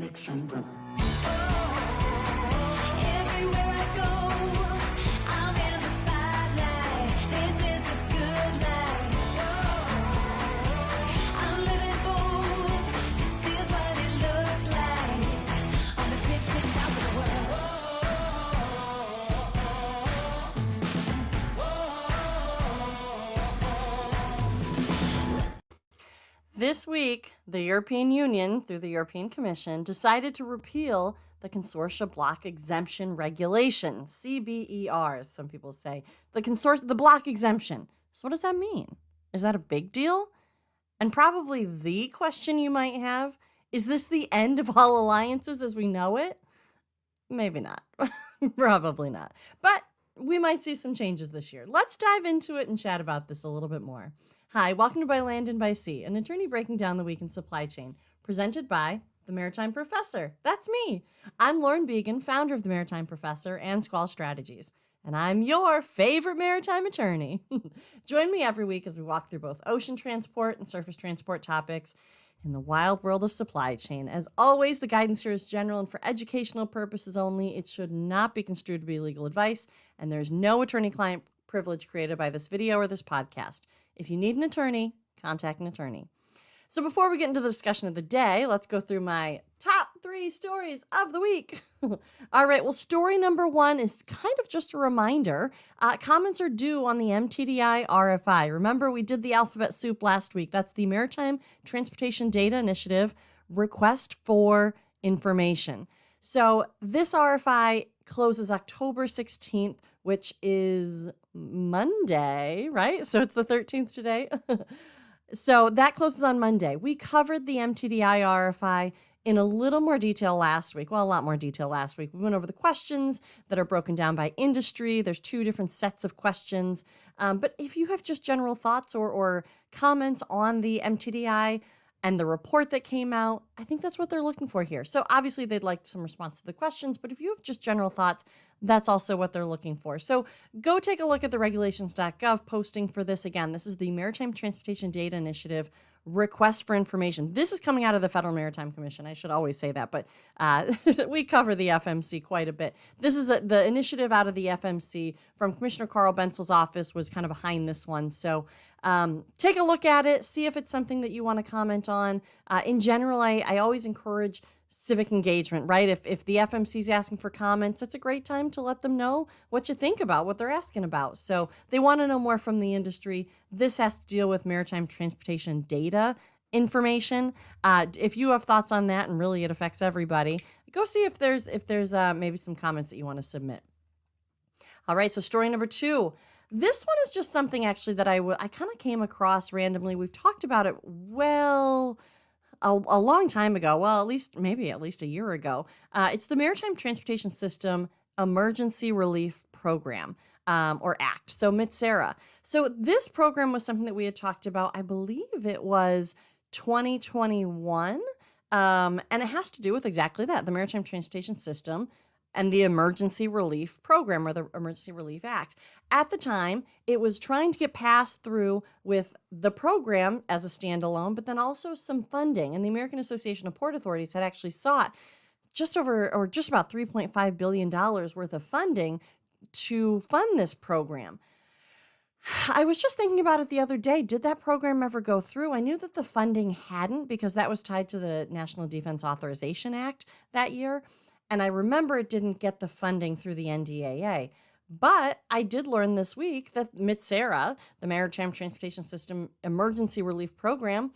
Exemption Repeal. Everywhere I go, I'm in the spotlight. This is a good life. I'm living bold. This is what it looks like on the tick top of the world. This week, the European Union, through the European Commission, decided to repeal the Consortia Block Exemption Regulation, CBER, as some people say, the block exemption. So what does that mean? Is that a big deal? And probably the question you might have, is this the end of all alliances as we know it? Maybe not. Probably not. But we might see some changes this year. Let's dive into it and chat about this a little bit more. Hi, welcome to By Land and By Sea, an attorney breaking down the week in supply chain, presented by the Maritime Professor. That's me. I'm Lauren Began, founder of the Maritime Professor and Squall Strategies, and I'm your favorite maritime attorney. Join me every week as we walk through both ocean transport and surface transport topics in the wild world of supply chain. As always, the guidance here is general and for educational purposes only. It should not be construed to be legal advice, and there's no attorney-client privilege created by this video or this podcast. If you need an attorney, contact an attorney. So before we get into the discussion of the day, let's go through my top 3 stories of the week. All right, well, story number 1 is kind of just a reminder. Comments are due on the MTDI RFI. Remember, we did the alphabet soup last week. That's the Maritime Transportation Data Initiative request for information. So this RFI closes October 16th, which is Monday, right? So it's the 13th today. So that closes on Monday. We covered the MTDI RFI in a little more detail last week. Well, a lot more detail last week. We went over the questions that are broken down by industry. There's 2 different sets of questions. But if you have just general thoughts or comments on the MTDI and the report that came out, I think that's what they're looking for here. So obviously they'd like some response to the questions, but if you have just general thoughts, that's also what they're looking for. So go take a look at the regulations.gov posting for this. Again, this is the Maritime Transportation Data Initiative request for information. This is coming out of the Federal Maritime Commission. I should always say that, but we cover the FMC quite a bit. This is the initiative out of the FMC from Commissioner Carl Bensel's office was kind of behind this one. So take a look at it, see if it's something that you want to comment on. In general, I always encourage civic engagement, right? If the FMC is asking for comments, it's a great time to let them know what you think about what they're asking about. So they want to know more from the industry. This has to deal with maritime transportation data information. If you have thoughts on that, and really it affects everybody, go see if there's maybe some comments that you want to submit. All right, so story number 2. This one is just something actually that I kind of came across randomly. We've talked about it a long time ago, well, at least a year ago. It's the Maritime Transportation System Emergency Relief Program, or ACT, so MTSERA. So this program was something that we had talked about, I believe it was 2021, and it has to do with exactly that, the Maritime Transportation System and the Emergency Relief Program, or the Emergency Relief Act. At the time, it was trying to get passed through with the program as a standalone, but then also some funding. And the American Association of Port Authorities had actually sought just about $3.5 billion worth of funding to fund this program. I was just thinking about it the other day. Did that program ever go through? I knew that the funding hadn't, because that was tied to the National Defense Authorization Act that year. And I remember it didn't get the funding through the NDAA. But I did learn this week that MTSERA, the Maritime Transportation System Emergency Relief Program,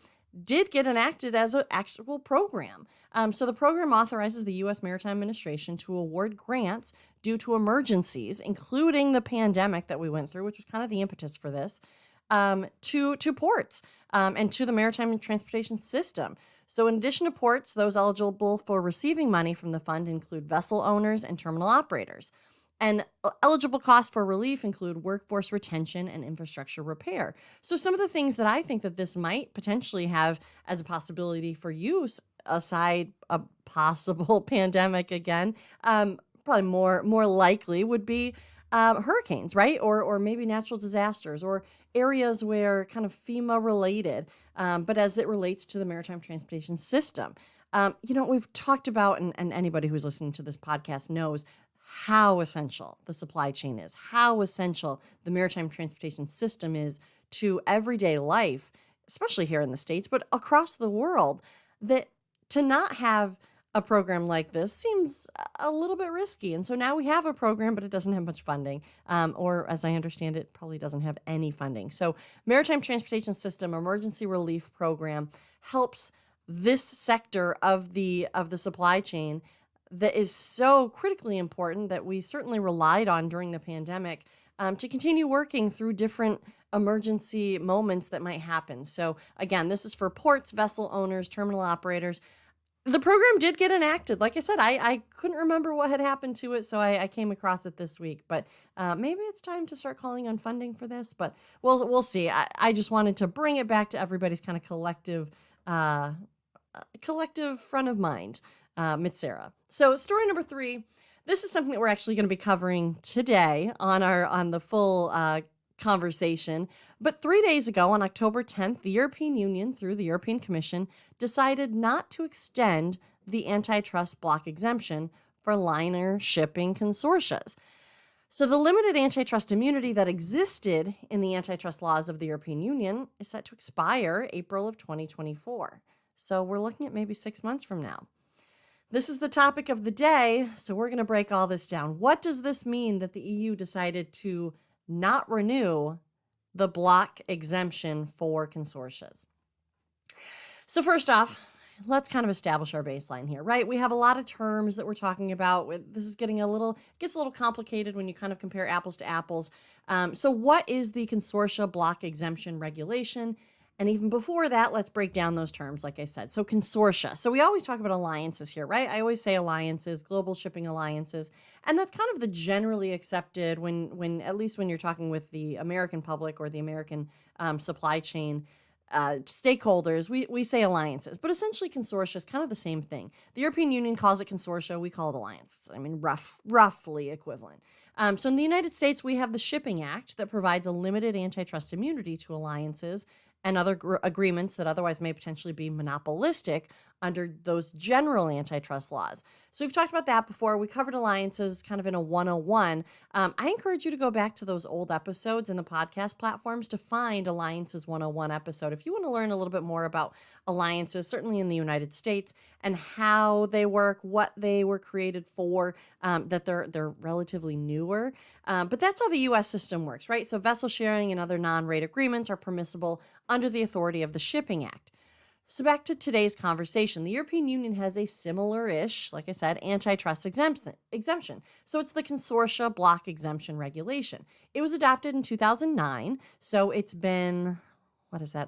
did get enacted as an actual program. So the program authorizes the U.S. Maritime Administration to award grants due to emergencies, including the pandemic that we went through, which was kind of the impetus for this, to ports and to the maritime transportation system. So in addition to ports, those eligible for receiving money from the fund include vessel owners and terminal operators. And eligible costs for relief include workforce retention and infrastructure repair. So some of the things that I think that this might potentially have as a possibility for use, aside a possible pandemic again, probably more likely would be hurricanes, right? Or maybe natural disasters, or areas where kind of FEMA related, but as it relates to the maritime transportation system. We've talked about, and anybody who's listening to this podcast knows how essential the supply chain is, how essential the maritime transportation system is to everyday life, especially here in the States, but across the world, that to not have a program like this seems a little bit risky. And so now we have a program, but it doesn't have much funding, or as I understand it, probably doesn't have any funding. So Maritime Transportation System Emergency Relief Program helps this sector of the supply chain that is so critically important that we certainly relied on during the pandemic to continue working through different emergency moments that might happen. So again, this is for ports, vessel owners, terminal operators. The program did get enacted. Like I said, I couldn't remember what had happened to it, so I came across it this week. But maybe it's time to start calling on funding for this, but we'll see. I just wanted to bring it back to everybody's kind of collective front of mind, Mitsera. So story number 3, this is something that we're actually going to be covering today on the full conversation. But 3 days ago, on October 10th, the European Union, through the European Commission, decided not to extend the antitrust block exemption for liner shipping consortia. So the limited antitrust immunity that existed in the antitrust laws of the European Union is set to expire April of 2024. So we're looking at maybe 6 months from now. This is the topic of the day, so we're going to break all this down. What does this mean that the EU decided to not renew the block exemption for consortia? So first off, let's kind of establish our baseline here, right? We have a lot of terms that we're talking about. This is gets a little complicated when you kind of compare apples to apples. So what is the consortia block exemption regulation? And even before that, let's break down those terms, like I said. So consortia. So we always talk about alliances here, right? I always say alliances, global shipping alliances. And that's kind of the generally accepted when at least when you're talking with the American public or the American supply chain stakeholders, we say alliances. But essentially consortia is kind of the same thing. The European Union calls it consortia. We call it alliance. I mean, roughly equivalent. So in the United States, we have the Shipping Act that provides a limited antitrust immunity to alliances and other agreements that otherwise may potentially be monopolistic under those general antitrust laws. So we've talked about that before. We covered alliances kind of in a 101. I encourage you to go back to those old episodes in the podcast platforms to find Alliances 101 episode. If you want to learn a little bit more about alliances, certainly in the United States, and how they work, what they were created for, that they're relatively newer. But that's how the U.S. system works, right? So vessel sharing and other non-rate agreements are permissible under the authority of the Shipping Act. So back to today's conversation. The European Union has a similar-ish, like I said, antitrust exemption. So it's the consortia block exemption regulation. It was adopted in 2009, so it's been,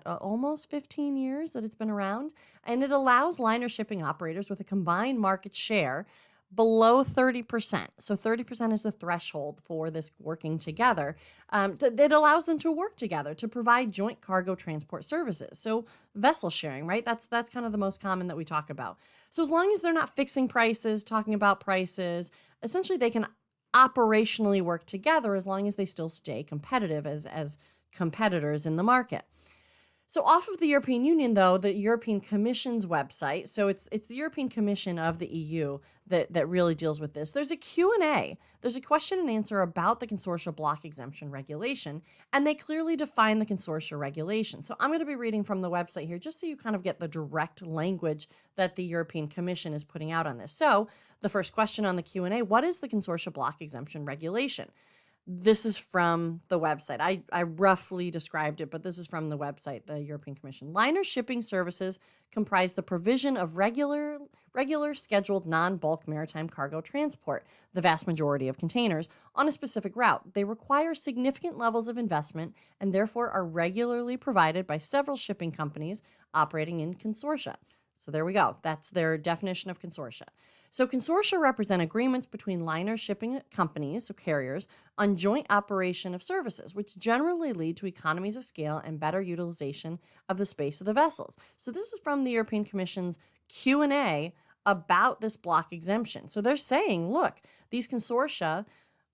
almost 15 years that it's been around. And it allows liner shipping operators with a combined market share below 30%. So 30% is the threshold for this working together. That allows them to work together to provide joint cargo transport services. So vessel sharing, right? That's kind of the most common that we talk about. So as long as they're not fixing prices, talking about prices, essentially they can operationally work together as long as they still stay competitive as competitors in the market. So off of the European Union, though, the European Commission's website, so it's the European Commission of the EU that really deals with this. There's a Q&A. There's a question and answer about the consortia block exemption regulation, and they clearly define the consortia regulation. So I'm going to be reading from the website here just so you kind of get the direct language that the European Commission is putting out on this. So the first question on the Q&A, what is the consortia block exemption regulation? This is from the website. I roughly described it, but this is from the website, the European Commission. Liner shipping services comprise the provision of regular scheduled non-bulk maritime cargo transport, the vast majority of containers, on a specific route. They require significant levels of investment and therefore are regularly provided by several shipping companies operating in consortia. So there we go. That's their definition of consortia. So consortia represent agreements between liner shipping companies, so carriers, on joint operation of services, which generally lead to economies of scale and better utilization of the space of the vessels. So this is from the European Commission's Q&A about this block exemption. So they're saying, look, these consortia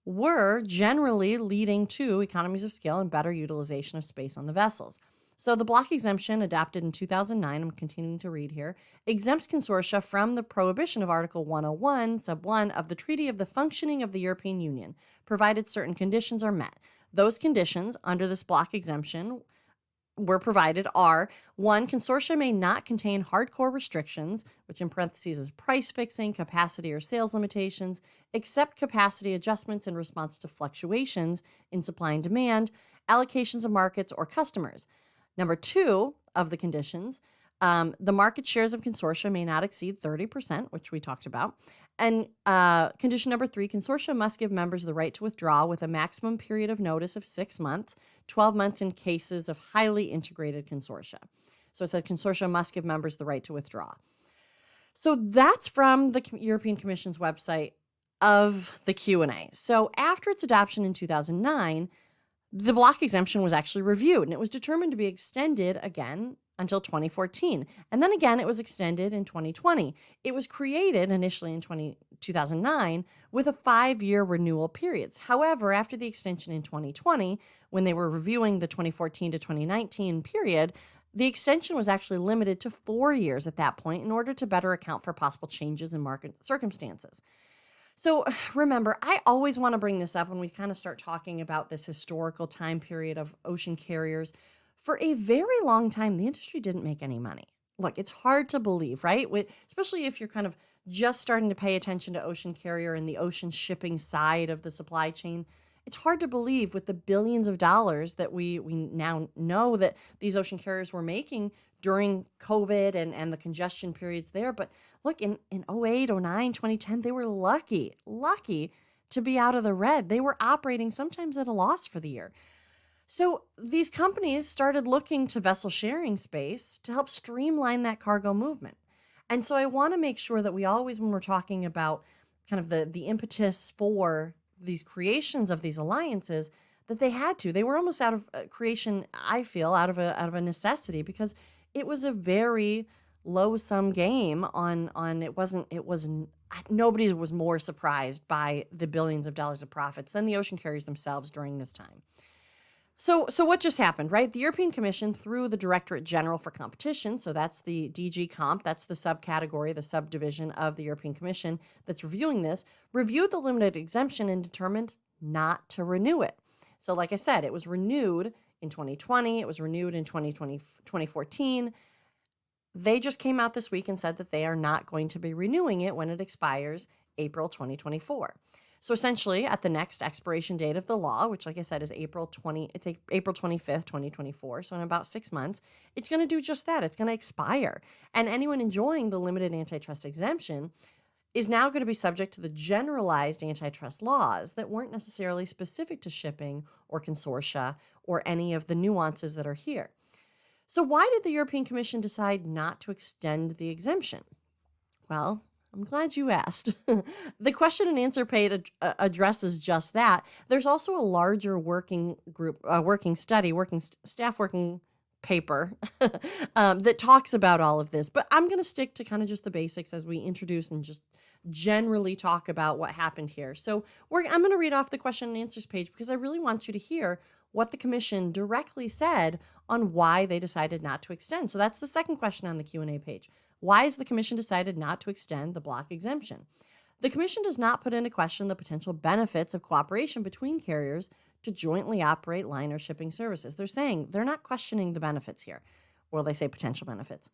were generally leading to economies of scale and better utilization of space on the vessels. So the block exemption adopted in 2009, I'm continuing to read here, exempts consortia from the prohibition of Article 101, Sub 1 of the Treaty of the Functioning of the European Union, provided certain conditions are met. Those conditions under this block exemption were provided are: one, consortia may not contain hardcore restrictions, which in parentheses is price fixing, capacity or sales limitations, except capacity adjustments in response to fluctuations in supply and demand, allocations of markets or customers. Number two of the conditions, the market shares of consortia may not exceed 30%, which we talked about. And condition number three, consortia must give members the right to withdraw with a maximum period of notice of 6 months, 12 months in cases of highly integrated consortia. So it said consortia must give members the right to withdraw. So that's from the European Commission's website of the Q&A. So after its adoption in 2009, the block exemption was actually reviewed, and it was determined to be extended again until 2014. And then again, it was extended in 2020. It was created initially in 2009 with a 5-year renewal period. However, after the extension in 2020, when they were reviewing the 2014 to 2019 period, the extension was actually limited to 4 years at that point in order to better account for possible changes in market circumstances. So remember, I always want to bring this up when we kind of start talking about this historical time period of ocean carriers. For a very long time, the industry didn't make any money. Look, it's hard to believe, right? Especially if you're kind of just starting to pay attention to ocean carrier and the ocean shipping side of the supply chain. It's hard to believe with the billions of dollars that we now know that these ocean carriers were making during COVID and the congestion periods there. But look, in 08, 09, 2010, they were lucky to be out of the red. They were operating sometimes at a loss for the year. So these companies started looking to vessel sharing space to help streamline that cargo movement. And so I want to make sure that we always, when we're talking about kind of the impetus for these creations of these alliances, that they had to. They were almost out of creation, I feel, out of a necessity, because it was a very low sum game on nobody was more surprised by the billions of dollars of profits than the ocean carriers themselves during this time. So what just happened, right? The European Commission, through the Directorate General for Competition, so that's the DG Comp, that's the subcategory, the subdivision of the European Commission that's reviewing this, reviewed the limited exemption and determined not to renew it. So like I said, it was renewed in 2020, it was renewed in 2014. They just came out this week and said that they are not going to be renewing it when it expires April 2024. So essentially, at the next expiration date of the law, which, like I said, is April 25th, 2024, so in about 6 months, it's going to do just that. It's going to expire. And anyone enjoying the limited antitrust exemption is now going to be subject to the generalized antitrust laws that weren't necessarily specific to shipping or consortia or any of the nuances that are here. So why did the European Commission decide not to extend the exemption? Well, I'm glad you asked. The question and answer page addresses just that. There's also a larger working group, staff working paper that talks about all of this. But I'm going to stick to kind of just the basics as we introduce and just generally talk about what happened here. So I'm going to read off the question and answers page because I really want you to hear what the Commission directly said on why they decided not to extend. So that's the second question on the Q&A page. Why has the Commission decided not to extend the block exemption? The Commission does not put into question the potential benefits of cooperation between carriers to jointly operate liner shipping services. They're saying they're not questioning the benefits here. Well, they say potential benefits.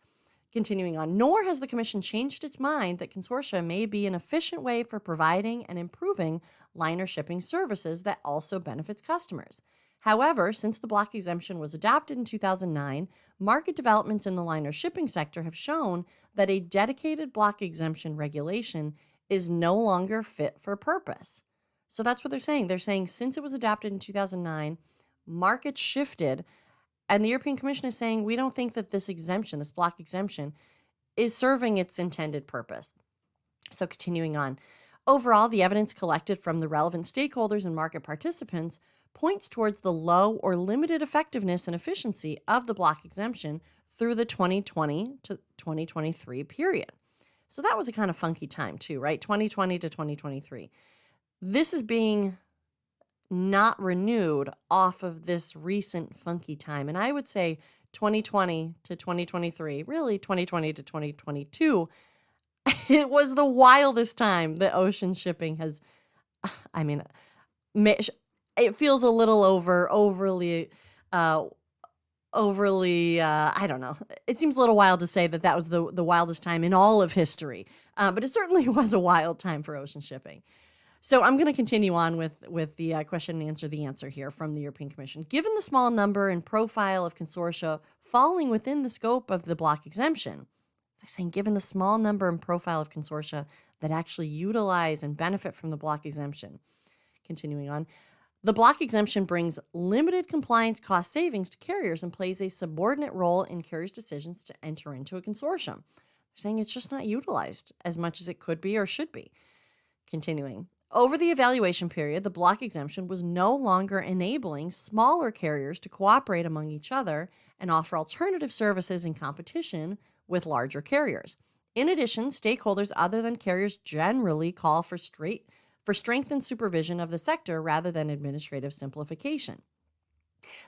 Continuing on, nor has the Commission changed its mind that consortia may be an efficient way for providing and improving liner shipping services that also benefits customers. However, since the block exemption was adopted in 2009, market developments in the liner shipping sector have shown that a dedicated block exemption regulation is no longer fit for purpose. So that's what they're saying. They're saying since it was adopted in 2009, markets shifted, and the European Commission is saying we don't think that this exemption, this block exemption, is serving its intended purpose. So continuing on, overall, the evidence collected from the relevant stakeholders and market participants points towards the low or limited effectiveness and efficiency of the block exemption through the 2020 to 2023 period. So that was a kind of funky time too, right? 2020 to 2023. This is being not renewed off of this recent funky time. And I would say 2020 to 2023, really 2020 to 2022, it was the wildest time that ocean shipping has, I mean, it feels a little overly, I don't know. It seems a little wild to say that that was the wildest time in all of history, but it certainly was a wild time for ocean shipping. So I'm going to continue on with the question and answer the answer here from the European Commission. Given the small number and profile of consortia falling within the scope of the block exemption, it's like saying given the small number and profile of consortia that actually utilize and benefit from the block exemption. Continuing on, the block exemption brings limited compliance cost savings to carriers and plays a subordinate role in carriers' decisions to enter into a consortium. They're saying it's just not utilized as much as it could be or should be. Continuing, over the evaluation period, the block exemption was no longer enabling smaller carriers to cooperate among each other and offer alternative services in competition with larger carriers. In addition, stakeholders other than carriers generally call for strengthened supervision of the sector rather than administrative simplification.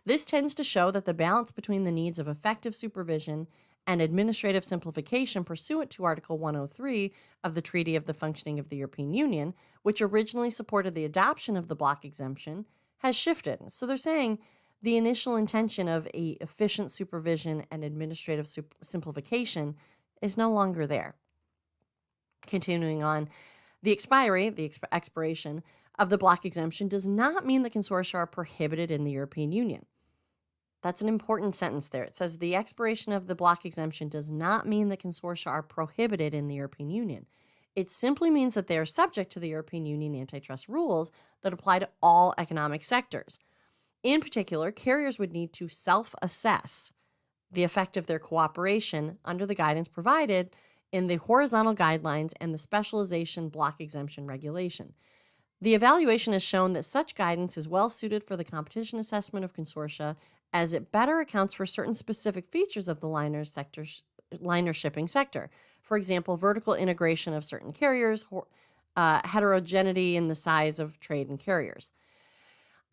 This tends to show that the balance between the needs of effective supervision and administrative simplification pursuant to Article 103 of the Treaty of the Functioning of the European Union, which originally supported the adoption of the block exemption, has shifted. So they're saying the initial intention of a efficient supervision and administrative simplification is no longer there. Continuing on, the expiration of the block exemption does not mean that consortia are prohibited in the European Union. That's an important sentence there. It says the expiration of the block exemption does not mean that consortia are prohibited in the European Union. It simply means that they are subject to the European Union antitrust rules that apply to all economic sectors. In particular, carriers would need to self-assess the effect of their cooperation under the guidance provided in the horizontal guidelines and the specialization block exemption regulation. The evaluation has shown that such guidance is well suited for the competition assessment of consortia as it better accounts for certain specific features of the liner shipping sector. For example, vertical integration of certain carriers, heterogeneity in the size of trade and carriers.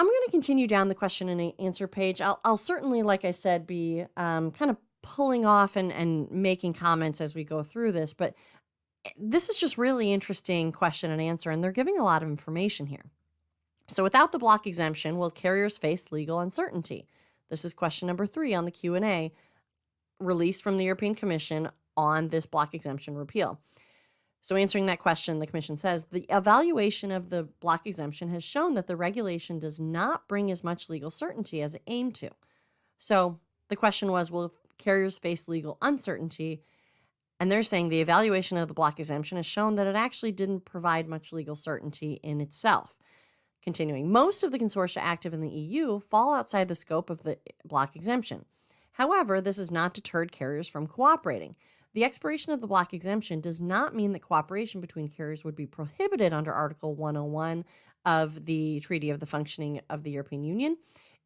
I'm going to continue down the question and answer page. I'll certainly, like I said, be kind of pulling off and making comments as we go through this, but this is just really interesting question and answer, and they're giving a lot of information here. So without the block exemption, will carriers face legal uncertainty? This is question number 3 on the Q&A released from the European Commission on this block exemption repeal. So answering that question, the Commission says, the evaluation of the block exemption has shown that the regulation does not bring as much legal certainty as it aimed to. So the question was, will carriers face legal uncertainty? And they're saying the evaluation of the block exemption has shown that it actually didn't provide much legal certainty in itself. Continuing, most of the consortia active in the EU fall outside the scope of the block exemption. However, this has not deterred carriers from cooperating. The expiration of the block exemption does not mean that cooperation between carriers would be prohibited under Article 101 of the Treaty of the Functioning of the European Union.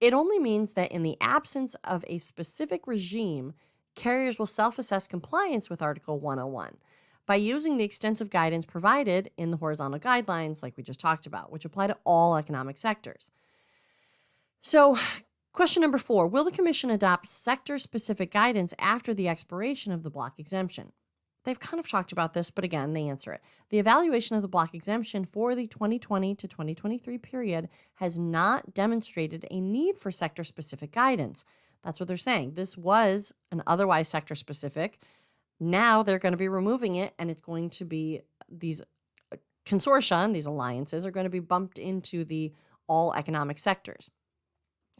It only means that in the absence of a specific regime, carriers will self-assess compliance with Article 101 by using the extensive guidance provided in the horizontal guidelines, like we just talked about, which apply to all economic sectors. So, question number 4, will the Commission adopt sector-specific guidance after the expiration of the block exemption? They've kind of talked about this, but again, they answer it. The evaluation of the block exemption for the 2020 to 2023 period has not demonstrated a need for sector-specific guidance. That's what they're saying. This was an otherwise sector-specific. Now they're going to be removing it, and it's going to be these consortia and these alliances are going to be bumped into the all economic sectors.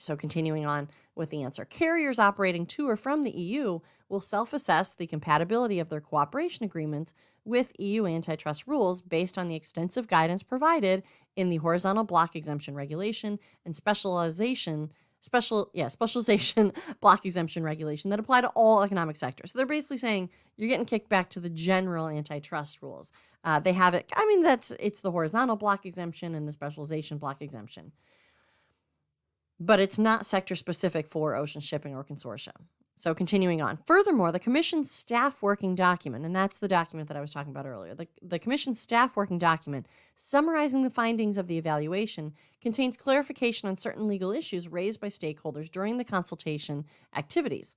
So continuing on with the answer, carriers operating to or from the EU will self-assess the compatibility of their cooperation agreements with EU antitrust rules based on the extensive guidance provided in the horizontal block exemption regulation and specialization block exemption regulation that apply to all economic sectors. So they're basically saying you're getting kicked back to the general antitrust rules. They have it. I mean, it's the horizontal block exemption and the specialization block exemption. But it's not sector specific for ocean shipping or consortia. So continuing on. Furthermore, the Commission's staff working document, and that's the document that I was talking about earlier, the Commission's staff working document summarizing the findings of the evaluation contains clarification on certain legal issues raised by stakeholders during the consultation activities.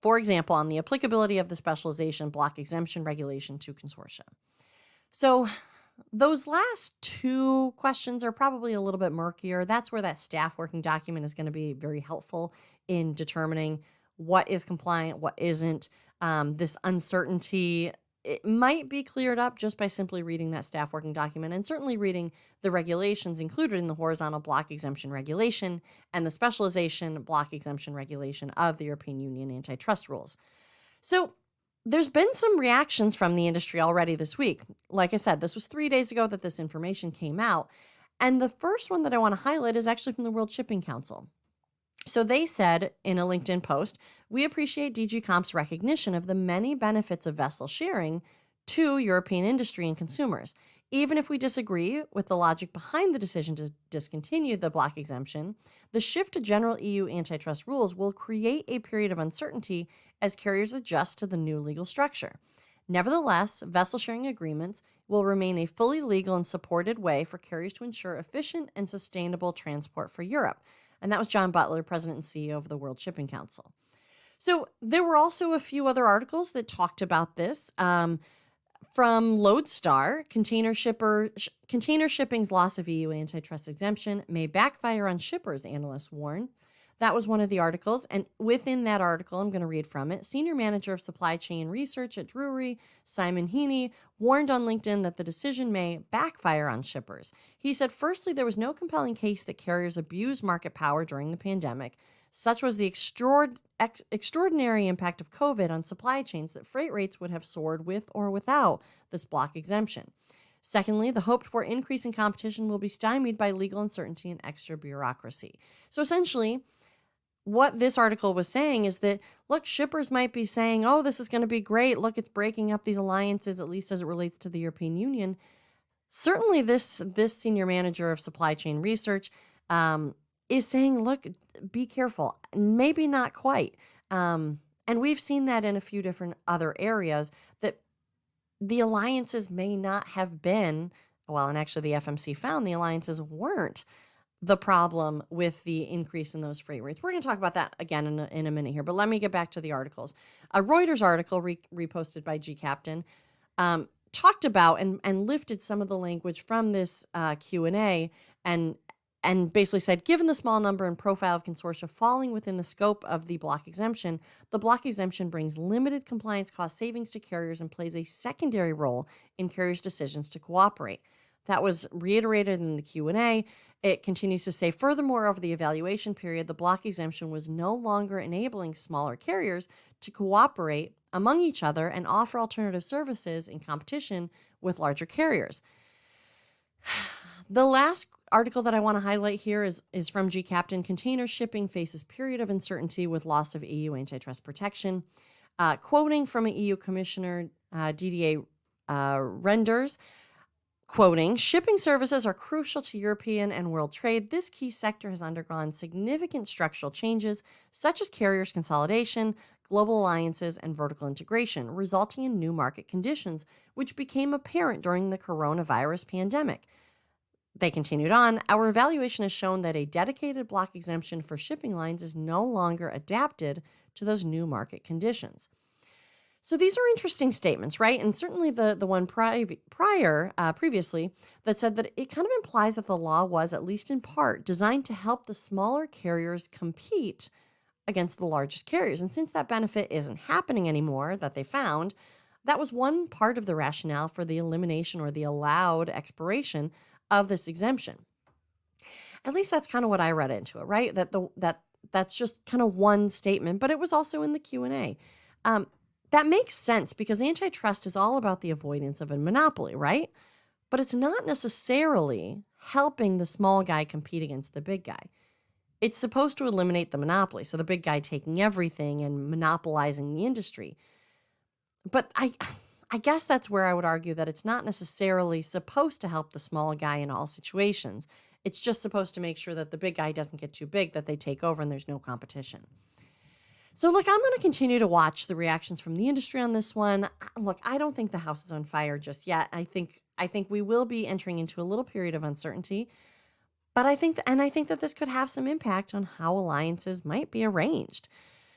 For example, on the applicability of the specialization block exemption regulation to consortia. So those last two questions are probably a little bit murkier. That's where that staff working document is going to be very helpful in determining what is compliant, what isn't. This uncertainty, it might be cleared up just by simply reading that staff working document and certainly reading the regulations included in the horizontal block exemption regulation and the specialization block exemption regulation of the European Union antitrust rules. So there's been some reactions from the industry already this week. Like I said, this was 3 days ago that this information came out. And the first one that I want to highlight is actually from the World Shipping Council. So they said in a LinkedIn post, we appreciate DG Comp's recognition of the many benefits of vessel sharing to European industry and consumers. Even if we disagree with the logic behind the decision to discontinue the block exemption, the shift to general EU antitrust rules will create a period of uncertainty as carriers adjust to the new legal structure. Nevertheless, vessel sharing agreements will remain a fully legal and supported way for carriers to ensure efficient and sustainable transport for Europe. And that was John Butler, President and CEO of the World Shipping Council. So there were also a few other articles that talked about this. From Lodestar, container shipping's loss of EU antitrust exemption may backfire on shippers, analysts warn. That was one of the articles. And within that article, I'm going to read from it. Senior Manager of Supply Chain Research at Drewry, Simon Heaney, warned on LinkedIn that the decision may backfire on shippers. He said, firstly, there was no compelling case that carriers abused market power during the pandemic. Such was the extraordinary impact of COVID on supply chains that freight rates would have soared with or without this block exemption. Secondly, the hoped-for increase in competition will be stymied by legal uncertainty and extra bureaucracy. So essentially, what this article was saying is that, look, shippers might be saying, oh, this is going to be great. Look, it's breaking up these alliances, at least as it relates to the European Union. Certainly, this senior manager of supply chain research is saying, look, be careful. Maybe not quite. And we've seen that in a few different other areas, that the alliances may not have been, well, and actually the FMC found the alliances weren't the problem with the increase in those freight rates. We're going to talk about that again in a minute here, but let me get back to the articles. A Reuters article reposted by G Captain talked about and lifted some of the language from this Q&A and basically said, given the small number and profile of consortia falling within the scope of the block exemption, the block exemption brings limited compliance cost savings to carriers and plays a secondary role in carriers' decisions to cooperate. That was reiterated in the Q&A. It continues to say, furthermore, over the evaluation period, the block exemption was no longer enabling smaller carriers to cooperate among each other and offer alternative services in competition with larger carriers. The last article that I want to highlight here is from G Captain. Container shipping faces period of uncertainty with loss of EU antitrust protection. Quoting from an EU commissioner, Didier Renders, quoting, shipping services are crucial to European and world trade. This key sector has undergone significant structural changes, such as carriers consolidation, global alliances, and vertical integration, resulting in new market conditions, which became apparent during the coronavirus pandemic. They continued on, our evaluation has shown that a dedicated block exemption for shipping lines is no longer adapted to those new market conditions. So these are interesting statements, right? And certainly the one previously that said that it kind of implies that the law was, at least in part, designed to help the smaller carriers compete against the largest carriers. And since that benefit isn't happening anymore, that they found, that was one part of the rationale for the elimination or the allowed expiration of this exemption. At least that's kind of what I read into it, right? That's just kind of one statement, but it was also in the Q&A. That makes sense because antitrust is all about the avoidance of a monopoly, right? But it's not necessarily helping the small guy compete against the big guy. It's supposed to eliminate the monopoly, so the big guy taking everything and monopolizing the industry. But I guess that's where I would argue that it's not necessarily supposed to help the small guy in all situations. It's just supposed to make sure that the big guy doesn't get too big, that they take over and there's no competition. So, look, I'm going to continue to watch the reactions from the industry on this one. Look, I don't think the house is on fire just yet. I think we will be entering into a little period of uncertainty, but I think that this could have some impact on how alliances might be arranged.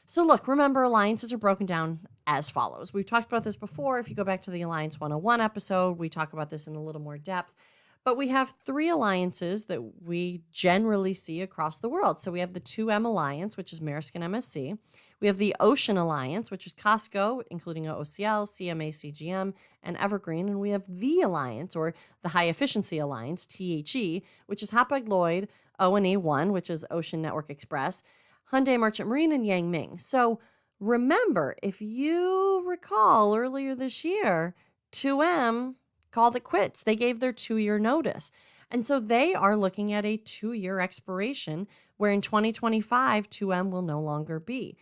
So look, remember, alliances are broken down as follows. We've talked about this before. If you go back to the Alliance 101 episode, we talk about this in a little more depth. But we have 3 alliances that we generally see across the world. So we have the 2M Alliance, which is Maersk and MSC. We have the Ocean Alliance, which is Costco, including OCL, CMA, CGM, and Evergreen. And we have the Alliance, or the High Efficiency Alliance, THE, which is Hapag-Lloyd, O&E 1, which is Ocean Network Express, Hyundai Merchant Marine, and Yang Ming. So remember, if you recall earlier this year, 2M called it quits. They gave their 2-year notice. And so they are looking at a 2-year expiration where in 2025, 2M will no longer be.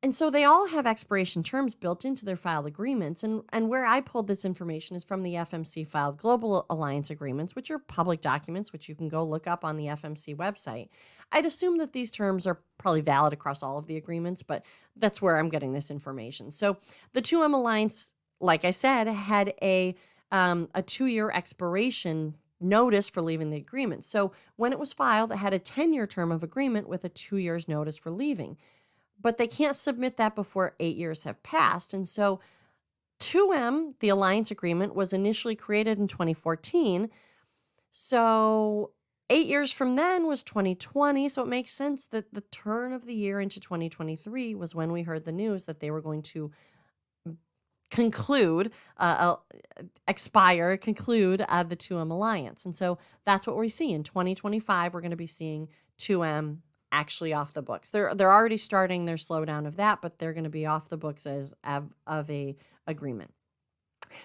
And so they all have expiration terms built into their filed agreements. And where I pulled this information is from the FMC filed Global Alliance Agreements, which are public documents, which you can go look up on the FMC website. I'd assume that these terms are probably valid across all of the agreements, but that's where I'm getting this information. So the 2M Alliance, like I said, had a 2-year expiration notice for leaving the agreement. So when it was filed, it had a 10-year term of agreement with a 2 years notice for leaving. But they can't submit that before 8 years have passed. And so 2M, the alliance agreement, was initially created in 2014. So 8 years from then was 2020. So it makes sense that the turn of the year into 2023 was when we heard the news that they were going to conclude the 2M Alliance. And so that's what we see. In 2025, we're going to be seeing 2M actually off the books. They're already starting their slowdown of that, but they're going to be off the books as of a agreement.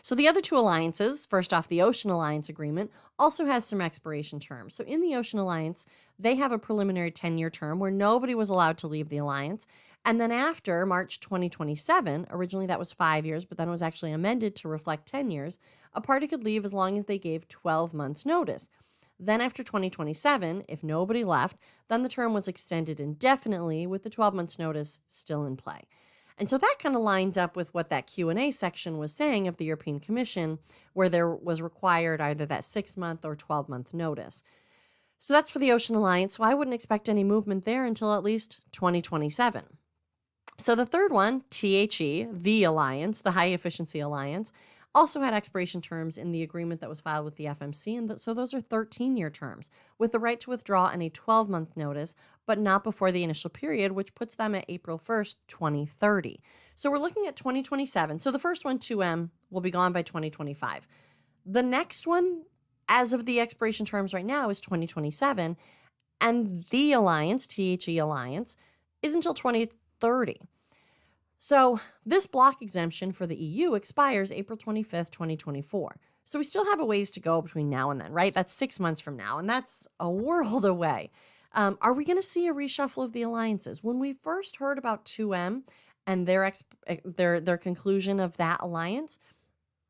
So the other 2 alliances, first off, the Ocean Alliance Agreement, also has some expiration terms. So in the Ocean Alliance, they have a preliminary 10-year term where nobody was allowed to leave the alliance. And then after March 2027, originally that was 5 years, but then it was actually amended to reflect 10 years, a party could leave as long as they gave 12 months notice. Then after 2027, if nobody left, then the term was extended indefinitely with the 12 months notice still in play. And so that kind of lines up with what that Q&A section was saying of the European Commission, where there was required either that 6-month or 12-month notice. So that's for the Ocean Alliance. So I wouldn't expect any movement there until at least 2027. So the third one, THE, the Alliance, the High Efficiency Alliance, also had expiration terms in the agreement that was filed with the FMC, and so those are 13-year terms, with the right to withdraw and a 12-month notice, but not before the initial period, which puts them at April 1st, 2030. So we're looking at 2027. So the first one, 2M, will be gone by 2025. The next one, as of the expiration terms right now, is 2027, and the Alliance, THE Alliance, is until 2030. So this block exemption for the EU expires April 25th, 2024. So we still have a ways to go between now and then, right? That's 6 months from now, and that's a world away. Are we going to see a reshuffle of the alliances? When we first heard about 2M and their conclusion of that alliance,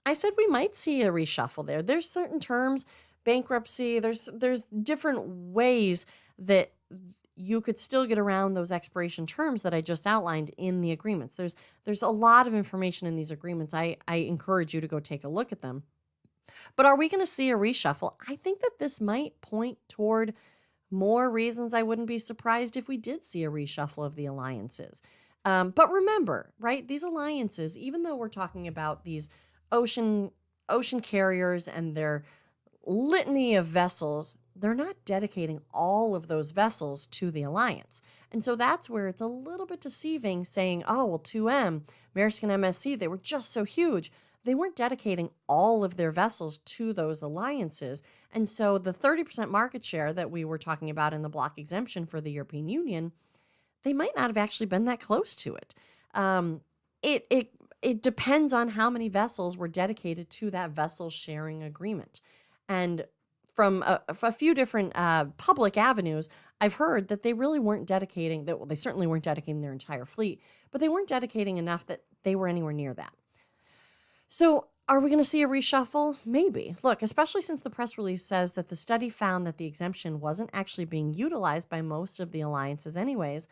I said we might see a reshuffle there. There's certain terms, bankruptcy, there's different ways that you could still get around those expiration terms that I just outlined in the agreements. There's a lot of information in these agreements. I encourage you to go take a look at them. But are we going to see a reshuffle? I think that this might point toward more reasons I wouldn't be surprised if we did see a reshuffle of the alliances. But remember, right, these alliances, even though we're talking about these ocean carriers and their litany of vessels, they're not dedicating all of those vessels to the alliance. And so that's where it's a little bit deceiving saying, oh, well, 2M, Maersk and MSC, they were just so huge. They weren't dedicating all of their vessels to those alliances. And so the 30% market share that we were talking about in the block exemption for the European Union, they might not have actually been that close to it. It depends on how many vessels were dedicated to that vessel sharing agreement. And from a few different public avenues, I've heard that they really weren't dedicating, they certainly weren't dedicating their entire fleet, but they weren't dedicating enough that they were anywhere near that. So are we going to see a reshuffle? Maybe. Look, especially since the press release says that the study found that the exemption wasn't actually being utilized by most of the alliances anyways.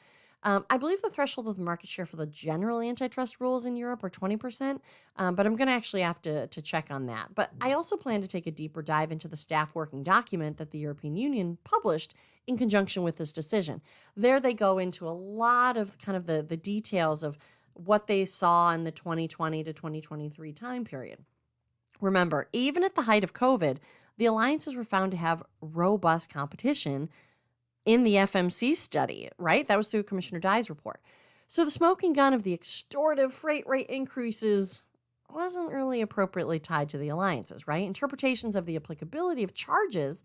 I believe the threshold of the market share for the general antitrust rules in Europe are 20%, but I'm going to actually have to check on that. But I also plan to take a deeper dive into the staff working document that the European Union published in conjunction with this decision. There they go into a lot of kind of the details of what they saw in the 2020 to 2023 time period. Remember, even at the height of COVID, the alliances were found to have robust competition in the FMC study, right? That was through Commissioner Dye's report. So the smoking gun of the extortive freight rate increases wasn't really appropriately tied to the alliances, right? Interpretations of the applicability of charges.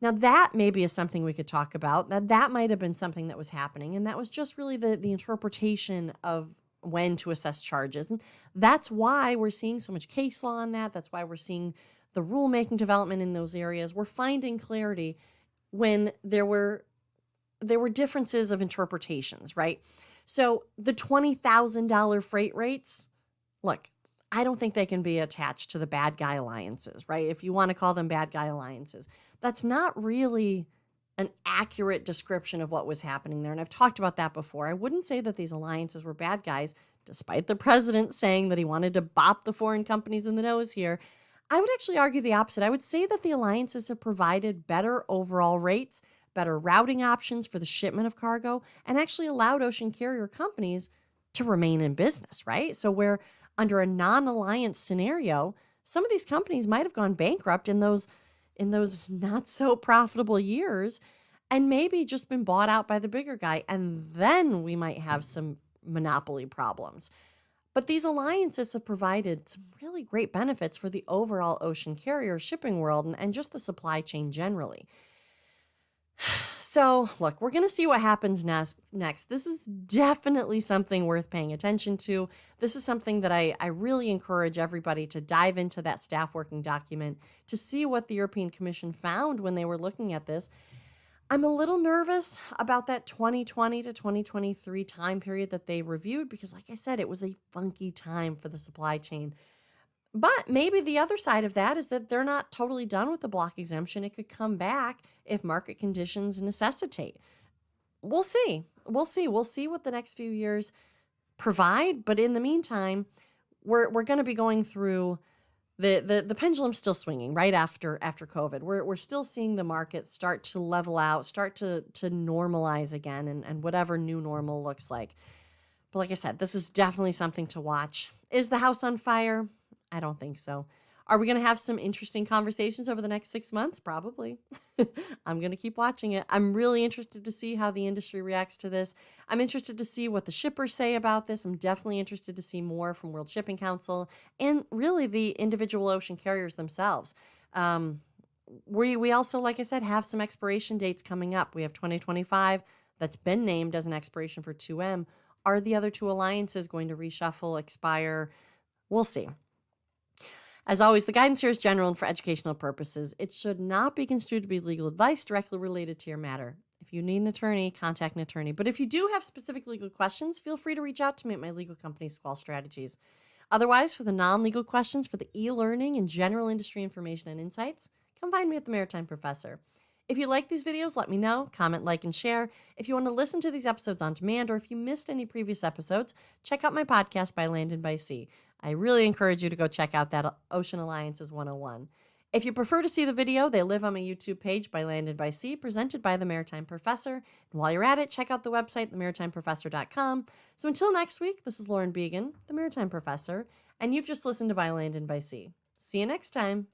Now that maybe is something we could talk about. That might have been something that was happening, and that was just really the interpretation of when to assess charges. And that's why we're seeing so much case law on that. That's why we're seeing the rulemaking development in those areas. We're finding clarity when there were differences of interpretations, right? So the $20,000 freight rates, look, I don't think they can be attached to the bad guy alliances, right? If you want to call them bad guy alliances, that's not really an accurate description of what was happening there. And I've talked about that before. I wouldn't say that these alliances were bad guys, despite the president saying that he wanted to bop the foreign companies in the nose here. I would actually argue the opposite. I would say that the alliances have provided better overall rates, better routing options for the shipment of cargo, and actually allowed ocean carrier companies to remain in business, right? So where under a non-alliance scenario, some of these companies might have gone bankrupt in those not so profitable years and maybe just been bought out by the bigger guy. And then we might have some monopoly problems. But these alliances have provided some really great benefits for the overall ocean carrier shipping world and just the supply chain generally. So, look, we're going to see what happens next. This is definitely something worth paying attention to. This is something that I really encourage everybody to dive into that staff working document to see what the European Commission found when they were looking at this. I'm a little nervous about that 2020 to 2023 time period that they reviewed because, like I said, it was a funky time for the supply chain. But maybe the other side of that is that they're not totally done with the block exemption. It could come back if market conditions necessitate. We'll see. We'll see what the next few years provide. But in the meantime, we're going to be going through the pendulum's still swinging right after COVID. We're still seeing the market start to level out, start to normalize again, and whatever new normal looks like. But like I said, this is definitely something to watch. Is the house on fire? I don't think so. Are we going to have some interesting conversations over the next 6 months? Probably. I'm going to keep watching it. I'm really interested to see how the industry reacts to this. I'm interested to see what the shippers say about this. I'm definitely interested to see more from World Shipping Council and really the individual ocean carriers themselves. We also, like I said, have some expiration dates coming up. We have 2025 that's been named as an expiration for 2M. Are the other two alliances going to reshuffle, expire? We'll see. As always, the guidance here is general and for educational purposes. It should not be construed to be legal advice directly related to your matter. If you need an attorney, contact an attorney. But if you do have specific legal questions, feel free to reach out to me at my legal company, Squall Strategies. Otherwise, for the non-legal questions, for the e-learning and general industry information and insights, come find me at the Maritime Professor. If you like these videos, let me know. Comment, like, and share. If you want to listen to these episodes on demand, or if you missed any previous episodes, check out my podcast, By Land and By Sea. I really encourage you to go check out that Ocean Alliances 101. If you prefer to see the video, they live on my YouTube page, By Land and By Sea, presented by the Maritime Professor. And while you're at it, check out the website, themaritimeprofessor.com. So until next week, this is Lauren Began, the Maritime Professor, and you've just listened to By Land and By Sea. See you next time.